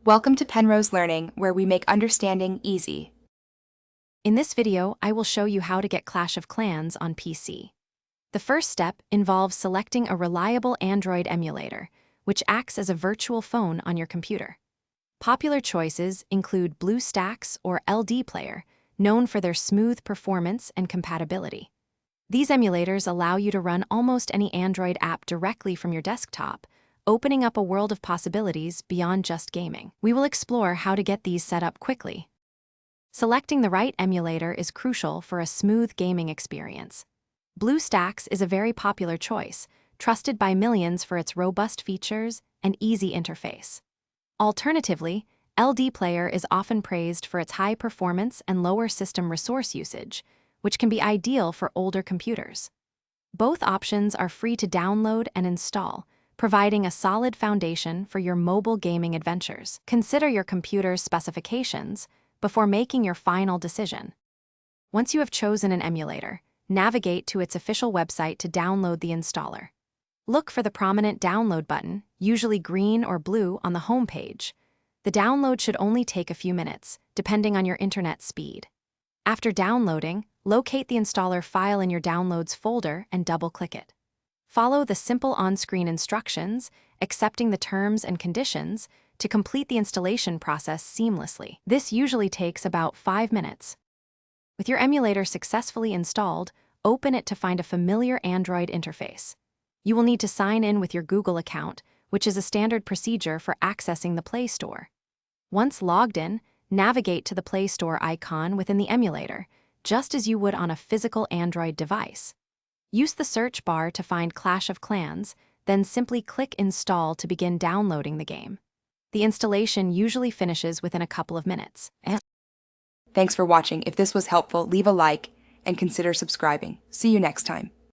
Welcome to Penrose Learning, where we make understanding easy. In this video, I will show you how to get Clash of Clans on PC. The first step involves selecting a reliable Android emulator, which acts as a virtual phone on your computer. Popular choices include BlueStacks or LD Player, known for their smooth performance and compatibility. These emulators allow you to run almost any Android app directly from your desktop, opening up a world of possibilities beyond just gaming. We will explore how to get these set up quickly. Selecting the right emulator is crucial for a smooth gaming experience. BlueStacks is a very popular choice, trusted by millions for its robust features and easy interface. Alternatively, LD Player is often praised for its high performance and lower system resource usage, which can be ideal for older computers. Both options are free to download and install, providing a solid foundation for your mobile gaming adventures. Consider your computer's specifications before making your final decision. Once you have chosen an emulator, navigate to its official website to download the installer. Look for the prominent download button, usually green or blue, on the home page. The download should only take a few minutes, depending on your internet speed. After downloading, locate the installer file in your Downloads folder and double-click it. Follow the simple on-screen instructions, accepting the terms and conditions, to complete the installation process seamlessly. This usually takes about 5 minutes. With your emulator successfully installed, open it to find a familiar Android interface. You will need to sign in with your Google account, which is a standard procedure for accessing the Play Store. Once logged in, navigate to the Play Store icon within the emulator, just as you would on a physical Android device. Use the search bar to find Clash of Clans, then simply click Install to begin downloading the game. The installation usually finishes within a couple of minutes. Thanks for watching. If this was helpful, leave a like and consider subscribing. See you next time.